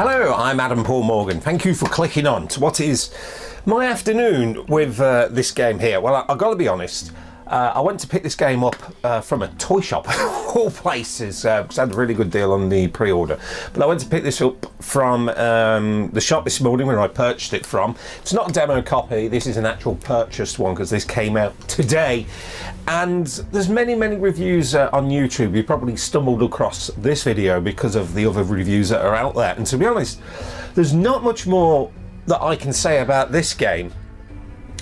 Hello, I'm Adam Paul Morgan. Thank you for clicking on to what is my afternoon with this game here. Well, I've got to be honest, I went to pick this game up from a toy shop, of all places, because I had a really good deal on the pre-order. But I went to pick this up from the shop this morning where I purchased it from. It's not a demo copy, this is an actual purchased one because this came out today. And there's many reviews on YouTube. You probably stumbled across this video because of the other reviews that are out there. And to be honest, there's not much more that I can say about this game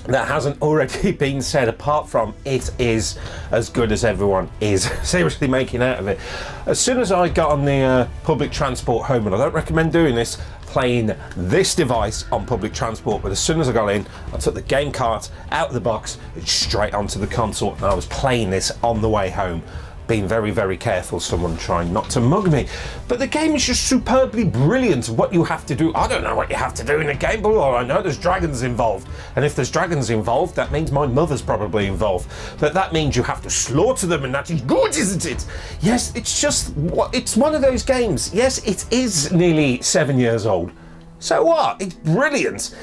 that hasn't already been said, apart from it is as good as everyone is seriously making out of it. As soon as I got on the public transport home, and I don't recommend doing this, playing this device on public transport, but as soon as I got in, I took the game cart out of the box, it's straight onto the console, and I was playing this on the way home, being very careful, someone trying not to mug me. But the game is just superbly brilliant. What you have to do, I don't know what you have to do in a game, but all I know, there's dragons involved. And if there's dragons involved, that means my mother's probably involved. But that means you have to slaughter them, and that is good, isn't it? Yes, it's one of those games. Yes, it is nearly 7 years old. So what? It's brilliant.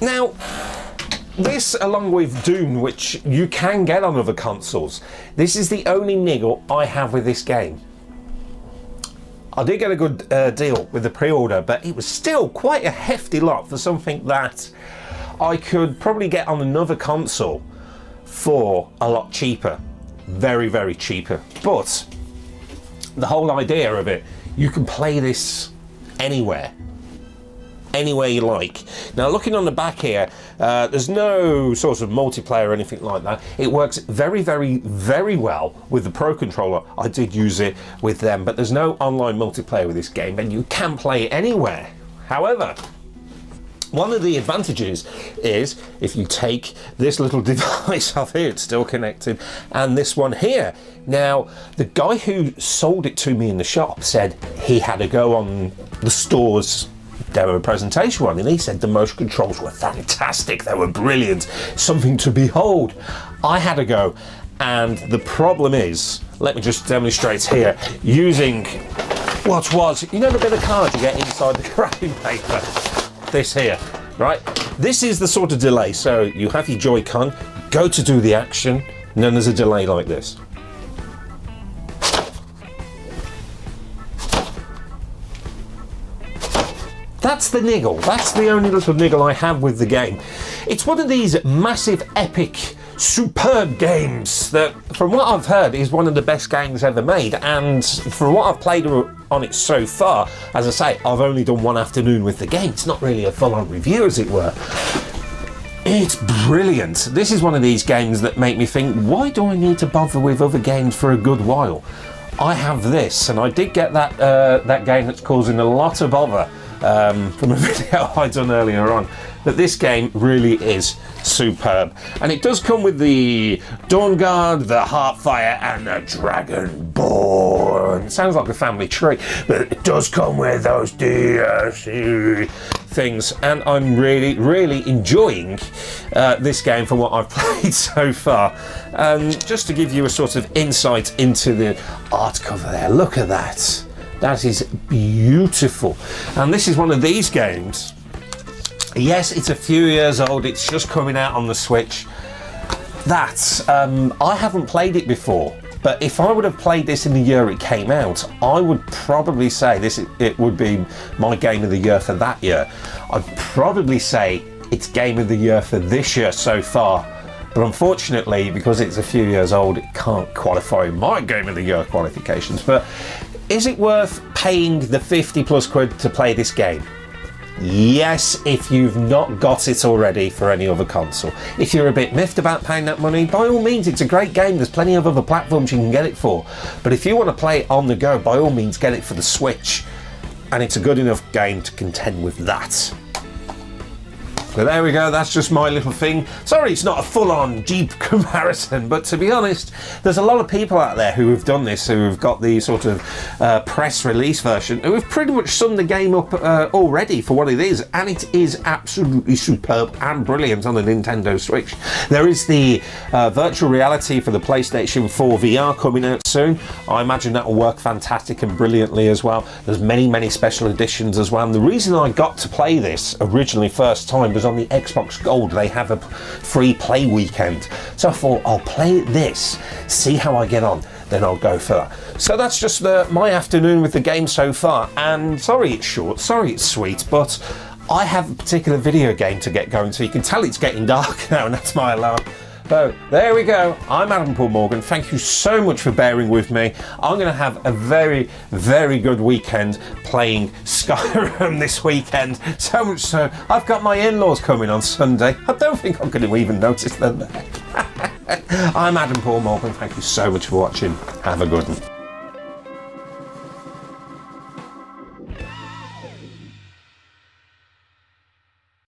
Now, this, along with Doom, which you can get on other consoles, this is the only niggle I have with this game. I did get a good deal with the pre-order, but it was still quite a hefty lot for something that I could probably get on another console for a lot cheaper. Very cheaper. But the whole idea of it, you can play this anywhere you like. Now, looking on the back here, there's no sort of multiplayer or anything like that. It works very well with the Pro Controller. I did use it with them, but there's no online multiplayer with this game, and you can play it anywhere. However, one of the advantages is if you take this little device off here, it's still connected, and this one here. Now, the guy who sold it to me in the shop said he had a go on the store's demo presentation one, and he said the motion controls were fantastic, they were brilliant, something to behold. I had a go, and the problem is, let me just demonstrate here, using what was, you know the bit of card you get inside the wrapping paper? This here, right? This is the sort of delay, so you have your Joy-Con, go to do the action, and then there's a delay like this. That's the niggle. That's the only little niggle I have with the game. It's one of these massive, epic, superb games that, from what I've heard, is one of the best games ever made. And for what I've played on it so far, as I say, I've only done one afternoon with the game. It's not really a full-on review, as it were. It's brilliant. This is one of these games that make me think, why do I need to bother with other games for a good while? I have this, and I did get that game that's causing a lot of bother from a video I done earlier on, but this game really is superb, and it does come with the Dawn Guard, the Heartfire, and the Dragonborn. It sounds like a family tree, but it does come with those DLC things, and I'm really enjoying this game for what I've played so far. Just to give you a sort of insight into the art cover there, look at that. That is beautiful. And this is one of these games. Yes, it's a few years old. It's just coming out on the Switch. I haven't played it before. But if I would have played this in the year it came out, I would probably say it would be my game of the year for that year. I'd probably say it's game of the year for this year so far. But unfortunately, because it's a few years old, it can't qualify my game of the year qualifications. But is it worth paying the 50 plus quid to play this game? Yes, if you've not got it already for any other console. If you're a bit miffed about paying that money, by all means, it's a great game. There's plenty of other platforms you can get it for. But if you want to play it on the go, by all means, get it for the Switch. And it's a good enough game to contend with that. So there we go, that's just my little thing. Sorry it's not a full-on Jeep comparison, but to be honest, there's a lot of people out there who have done this, who have got the sort of press release version, who have pretty much summed the game up already for what it is, and it is absolutely superb and brilliant on the Nintendo Switch. There is the virtual reality for the PlayStation 4 VR coming out soon. I imagine that will work fantastic and brilliantly as well. There's many special editions as well, and the reason I got to play this originally first time was on the Xbox Gold. They have a free play weekend, so I thought I'll play this, see how I get on, then I'll go for that. So that's just my afternoon with the game so far, and sorry it's short, sorry it's sweet, but I have a particular video game to get going, so you can tell it's getting dark now, and that's my alarm. So there we go. I'm Adam Paul Morgan. Thank you so much for bearing with me. I'm going to have a very good weekend playing Skyrim this weekend. So much so, I've got my in-laws coming on Sunday. I don't think I'm going to even notice them there. I'm Adam Paul Morgan. Thank you so much for watching. Have a good one.